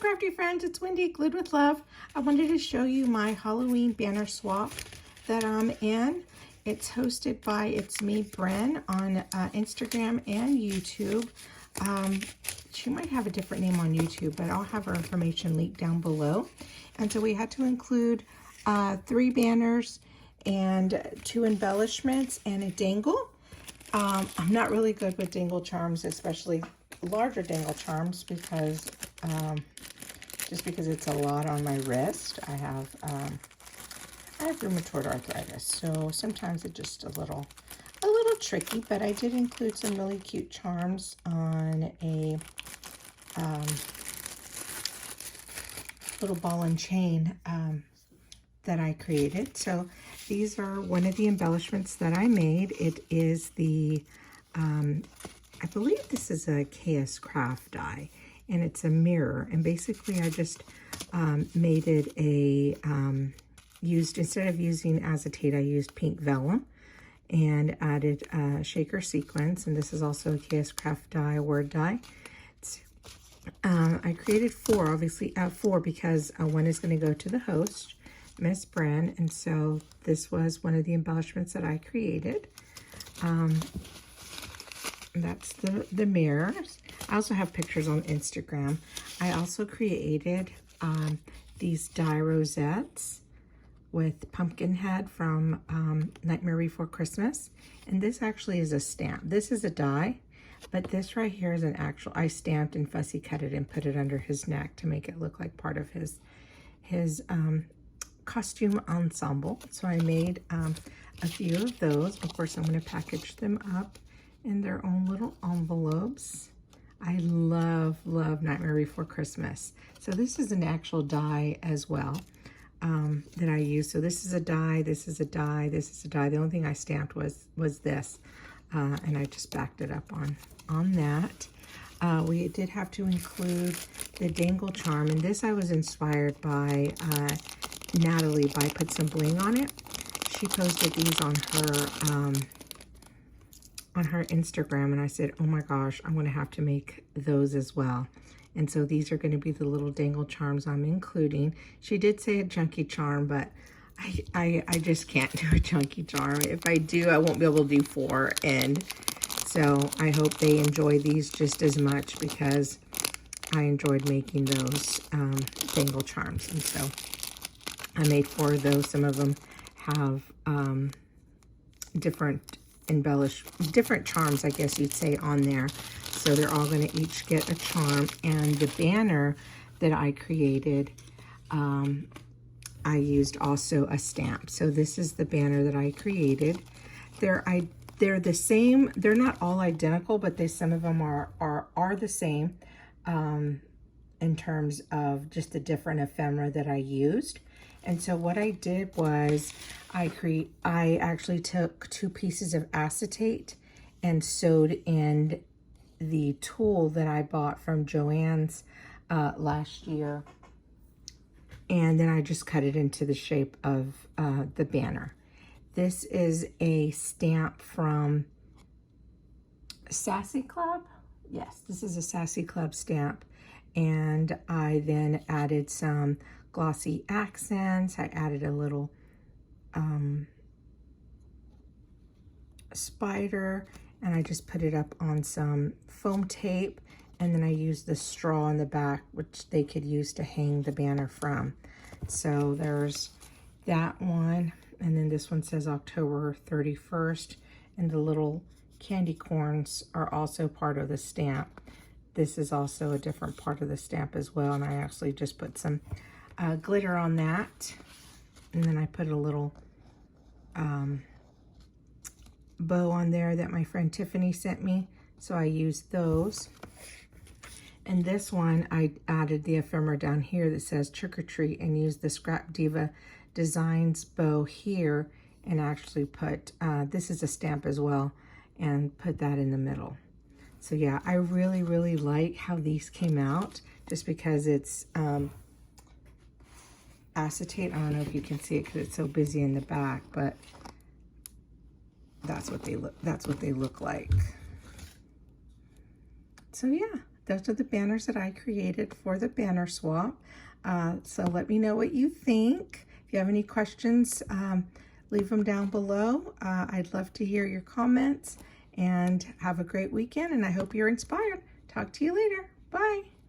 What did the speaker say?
crafty friends, it's Wendy, Glued with Love. I wanted to show you my Halloween banner swap that I'm in. It's hosted by It's Me Bren on Instagram and YouTube. She might have a different name on YouTube, but I'll have her information linked down below. And so we had to include 3 banners and 2 embellishments and a dangle. I'm not really good with dangle charms, especially larger dangle charms, because just because it's a lot on my wrist. I have rheumatoid arthritis, so sometimes it's just a little tricky. But I did include some really cute charms on a little ball and chain that I created. So these are one of the embellishments that I made. It is the I believe this is a KS Craft die, and it's a mirror. And basically I just made it a, instead of using acetate, I used pink vellum and added shaker sequins. And this is also a KS Craft die, a word die. I created 4, obviously 4 because one is going to go to the host, Miss Bren. And so this was one of the embellishments that I created. That's the mirrors. I also have pictures on Instagram. I also created these die rosettes with Pumpkinhead from Nightmare Before Christmas. And this actually is a stamp. This is a die, but this right here is an actual, I stamped and fussy cut it and put it under his neck to make it look like part of his costume ensemble. So I made a few of those. Of course, I'm going to package them up in their own little envelopes. I love Nightmare Before Christmas. So this is an actual die as well that I use. So this is a die, this is a die, this is a die. The only thing I stamped was this, and I just backed it up on that. We did have to include the dangle charm, and this I was inspired by Natalie by Put Some Bling on It. She posted these on her Instagram, and I said, oh my gosh, I'm going to have to make those as well. And so these are going to be the little dangle charms I'm including. She did say a chunky charm, but I just can't do a chunky charm. If I do, I won't be able to do 4. And so I hope they enjoy these just as much, because I enjoyed making those dangle charms. And so I made 4 of those. Some of them have different charms, I guess you'd say, on there. So they're all going to each get a charm. And the banner that I created, I used also a stamp. So this is the banner that I created. They're the same. They're not all identical, but some of them are the same in terms of just the different ephemera that I used. And so what I did was I actually took 2 pieces of acetate and sewed in the tool that I bought from Joann's last year. And then I just cut it into the shape of the banner. This is a stamp from Sassy Club. Yes, this is a Sassy Club stamp. And I then added some glossy accents. I added a little spider, and I just put it up on some foam tape, and then I used the straw in the back, which they could use to hang the banner from. So there's that one, and then this one says October 31st, and the little candy corns are also part of the stamp. This is also a different part of the stamp as well, and I actually just put some glitter on that, and then I put a little bow on there that my friend Tiffany sent me, so I used those. And this one, I added the ephemera down here that says Trick or Treat, and used the Scrap Diva Designs bow here, and actually put, this is a stamp as well, and put that in the middle. So yeah, I really like how these came out, just because it's acetate. I don't know if you can see it because it's so busy in the back, but that's what they look like. So yeah, those are the banners that I created for the banner swap. So let me know what you think. If you have any questions, leave them down below. I'd love to hear your comments, and have a great weekend, and I hope you're inspired. Talk to you later. Bye.